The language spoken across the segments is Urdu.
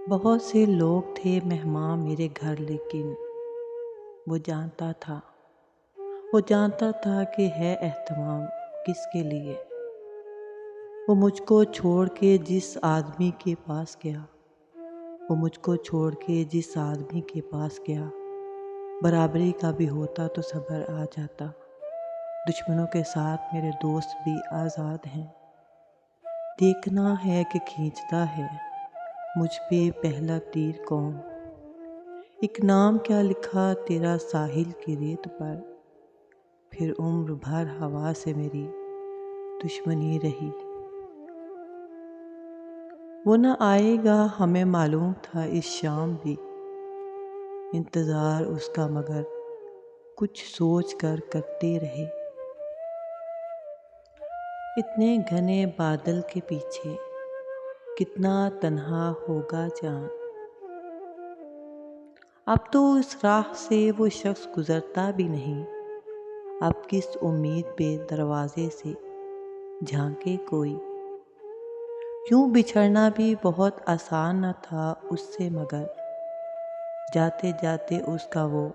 بہت سے لوگ تھے مہمان میرے گھر، لیکن وہ جانتا تھا وہ جانتا تھا کہ ہے اہتمام کس کے لیے۔ وہ مجھ کو چھوڑ کے جس آدمی کے پاس گیا وہ مجھ کو چھوڑ کے جس آدمی کے پاس گیا، برابری کا بھی ہوتا تو صبر آ جاتا۔ دشمنوں کے ساتھ میرے دوست بھی آزاد ہیں، دیکھنا ہے کہ کھینچتا ہے مجھ پہ پہلا تیر کون۔ ایک نام کیا لکھا تیرا ساحل کی ریت پر، پھر عمر بھر ہوا سے میری دشمنی رہی۔ وہ نہ آئے گا ہمیں معلوم تھا اس شام بھی، انتظار اس کا مگر کچھ سوچ کر کرتے رہے۔ اتنے گھنے بادل کے پیچھے کتنا تنہا ہوگا جان۔ اب تو اس راہ سے وہ شخص گزرتا بھی نہیں، اب کس امید پہ دروازے سے جھانکے کوئی۔ یوں بچھڑنا بھی بہت آسان نہ تھا اس سے، مگر جاتے جاتے اس کا وہ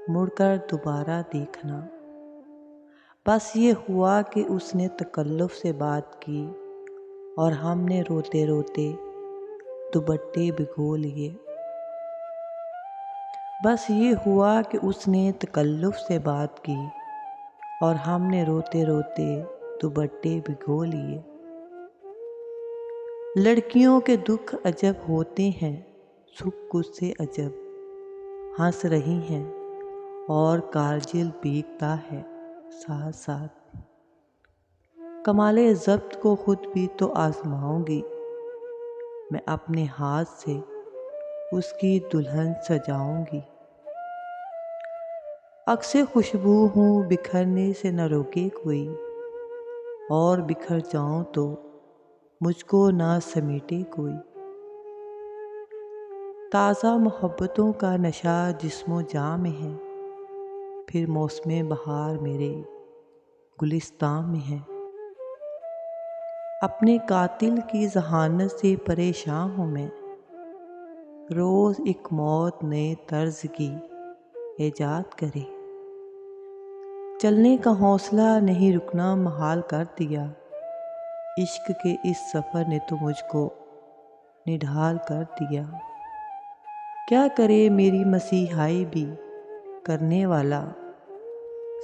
مڑ کر دوبارہ دیکھنا۔ بس یہ ہوا کہ اس نے تکلف سے بات کی اور ہم نے روتے روتے دوپٹے بھگو لیے۔ بس یہ ہوا کہ اس نے تکلف سے بات کی اور ہم نے روتے روتے دوپٹے بھگو لیے۔ لڑکیوں کے دکھ عجب ہوتے ہیں، سکھ کچھ سے عجب۔ ہنس رہی ہیں اور کاجل بھیگتا ہے ساتھ ساتھ۔ کمال ضبط کو خود بھی تو آزماؤں گی، میں اپنے ہاتھ سے اس کی دلہن سجاؤں گی۔ عکس خوشبو ہوں بکھرنے سے نہ روکے کوئی، اور بکھر جاؤں تو مجھ کو نہ سمیٹے کوئی۔ تازہ محبتوں کا نشہ جسم و جاں میں ہے، پھر موسم بہار میرے گلستان میں ہے۔ اپنے قاتل کی ذہانت سے پریشان ہوں میں، روز ایک موت نئے طرز کی ایجاد کرے۔ چلنے کا حوصلہ نہیں، رکنا محال کر دیا، عشق کے اس سفر نے تو مجھ کو نڈھال کر دیا۔ کیا کرے میری مسیحائی بھی کرنے والا،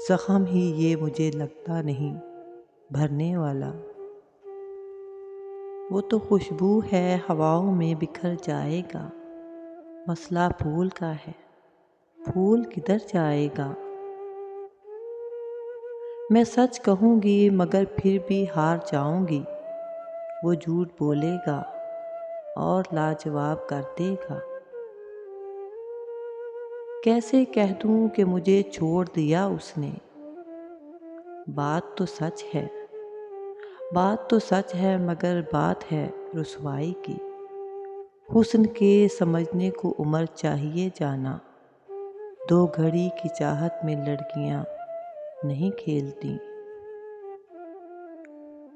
زخم ہی یہ مجھے لگتا نہیں بھرنے والا۔ وہ تو خوشبو ہے ہواؤں میں بکھر جائے گا، مسئلہ پھول کا ہے، پھول کدھر جائے گا۔ میں سچ کہوں گی مگر پھر بھی ہار جاؤں گی، وہ جھوٹ بولے گا اور لاجواب کر دے گا۔ کیسے کہہ دوں کہ مجھے چھوڑ دیا اس نے، بات تو سچ ہے، بات تو سچ ہے، مگر بات ہے رسوائی کی۔ حسن کے سمجھنے کو عمر چاہیے جانا، دو گھڑی کی چاہت میں لڑکیاں نہیں کھیلتی۔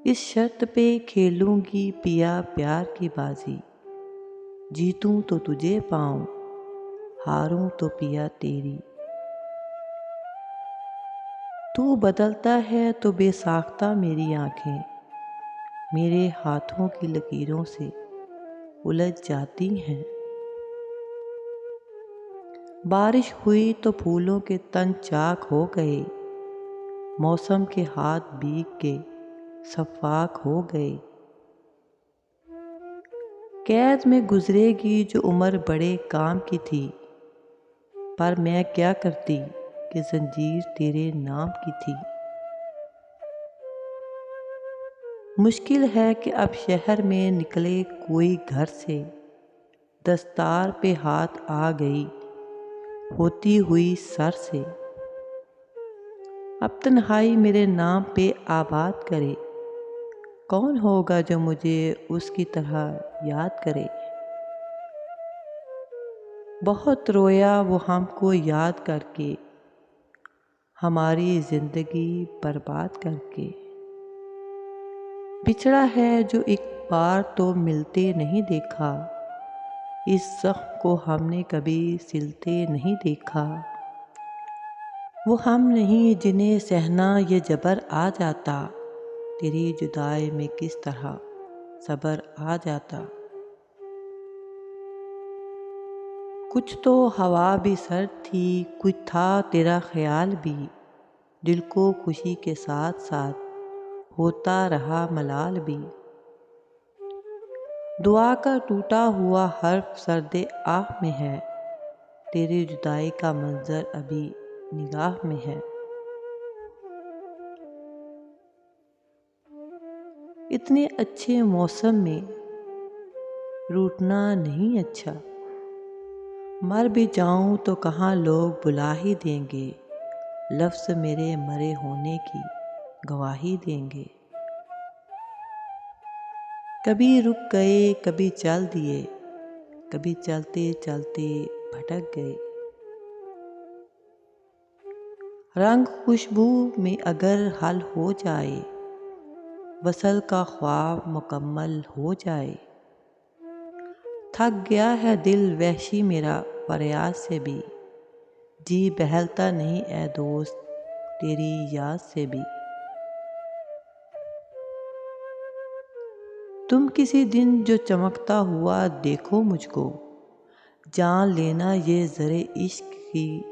اس شرط پہ کھیلوں گی پیا پیار کی بازی، جیتوں تو تجھے پاؤں، ہاروں تو پیا تیری۔ تو بدلتا ہے تو بے ساختہ میری آنکھیں میرے ہاتھوں کی لکیروں سے الجھ جاتی ہیں۔ بارش ہوئی تو پھولوں کے تن چاک ہو گئے، موسم کے ہاتھ بھیگ کے شفاف ہو گئے۔ قید میں گزرے گی جو عمر بڑے کام کی تھی، پر میں کیا کرتی کہ زنجیر تیرے نام کی تھی۔ مشکل ہے کہ اب شہر میں نکلے کوئی گھر سے، دستار پہ ہاتھ آ گئی ہوتی ہوئی سر سے۔ اب تنہائی میرے نام پہ آباد کرے، کون ہوگا جو مجھے اس کی طرح یاد کرے۔ بہت رویا وہ ہم کو یاد کر کے، ہماری زندگی برباد کر کے۔ بچھڑا ہے جو ایک بار تو ملتے نہیں دیکھا، اس زخم کو ہم نے کبھی سلتے نہیں دیکھا، وہ ہم نہیں جنہیں سہنا یہ جبر آ جاتا، تیری جدائی میں کس طرح صبر آ جاتا۔ کچھ تو ہوا بھی سرد تھی، کچھ تھا تیرا خیال بھی، دل کو خوشی کے ساتھ ساتھ ہوتا رہا ملال بھی۔ دعا کا ٹوٹا ہوا حرف سرد آہ میں ہے، تیری جدائی کا منظر ابھی نگاہ میں ہے۔ اتنے اچھے موسم میں روٹنا نہیں اچھا، مر بھی جاؤں تو کہاں لوگ بلا ہی دیں گے، لفظ میرے مرے ہونے کی گواہی دیں گے۔ کبھی رک گئے کبھی چل دیے، کبھی چلتے چلتے بھٹک گئے۔ رنگ خوشبو میں اگر حل ہو جائے، وصل کا خواب مکمل ہو جائے۔ تھک گیا ہے دل وحشی میرا فریاد سے بھی، جی بہلتا نہیں اے دوست تیری یاد سے بھی۔ تم کسی دن جو چمکتا ہوا دیکھو مجھ کو، جان لینا یہ زرِ عشق کی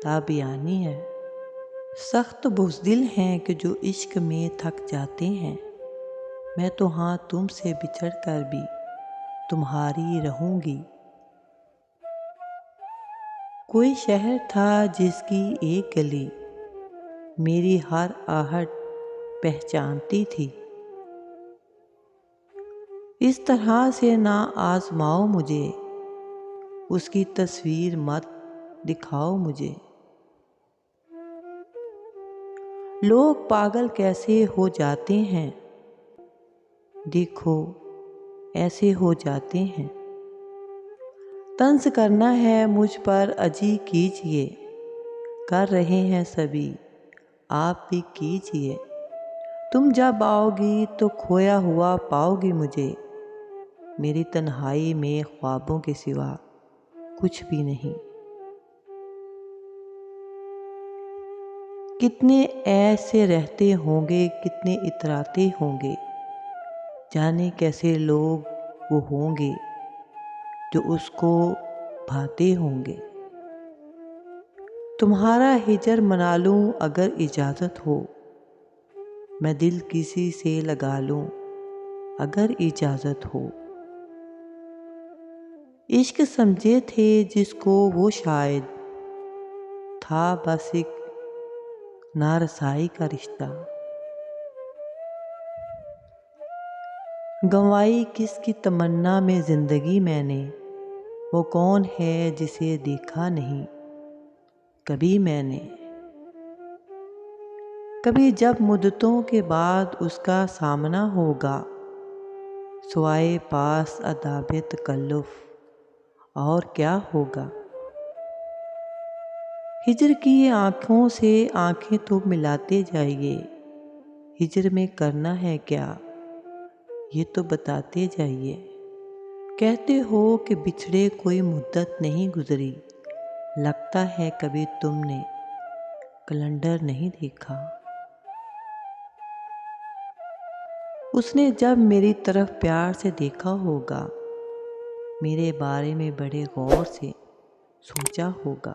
تابیانی ہے۔ سخت بزدل ہیں کہ جو عشق میں تھک جاتے ہیں، میں تو ہاں تم سے بچھڑ کر بھی تمہاری رہوں گی۔ کوئی شہر تھا جس کی ایک گلی میری ہر آہٹ پہچانتی تھی، اس طرح سے نہ آزماؤ مجھے، اس کی تصویر مت دکھاؤ مجھے۔ لوگ پاگل کیسے ہو جاتے ہیں، دیکھو ایسے ہو جاتے ہیں۔ طنز کرنا ہے مجھ پر اجی کیجئے، کر رہے ہیں سبھی آپ بھی کیجئے۔ تم جب آؤ گی تو کھویا ہوا پاؤ گی مجھے، میری تنہائی میں خوابوں کے سوا کچھ بھی نہیں۔ کتنے ایسے رہتے ہوں گے کتنے اتراتے ہوں گے، جانے کیسے لوگ وہ ہوں گے جو اس کو بھاتے ہوں گے۔ تمہارا ہجر منا لوں اگر اجازت ہو، میں دل کسی سے لگا لوں اگر اجازت ہو۔ عشق سمجھے تھے جس کو وہ شاید تھا بس ایک نارسائی کا رشتہ۔ گنوائی کس کی تمنا میں زندگی میں نے، وہ کون ہے جسے دیکھا نہیں کبھی میں نے۔ کبھی جب مدتوں کے بعد اس کا سامنا ہوگا، سوائے پاس عذاب تکلف اور کیا ہوگا۔ ہجر کی آنکھوں سے آنکھیں تو ملاتے جائیے، ہجر میں کرنا ہے کیا یہ تو بتاتے جائیے۔ کہتے ہو کہ بچھڑے کوئی مدت نہیں گزری، لگتا ہے کبھی تم نے کیلنڈر نہیں دیکھا۔ اس نے جب میری طرف پیار سے دیکھا ہوگا، میرے بارے میں بڑے غور سے سوچا ہوگا۔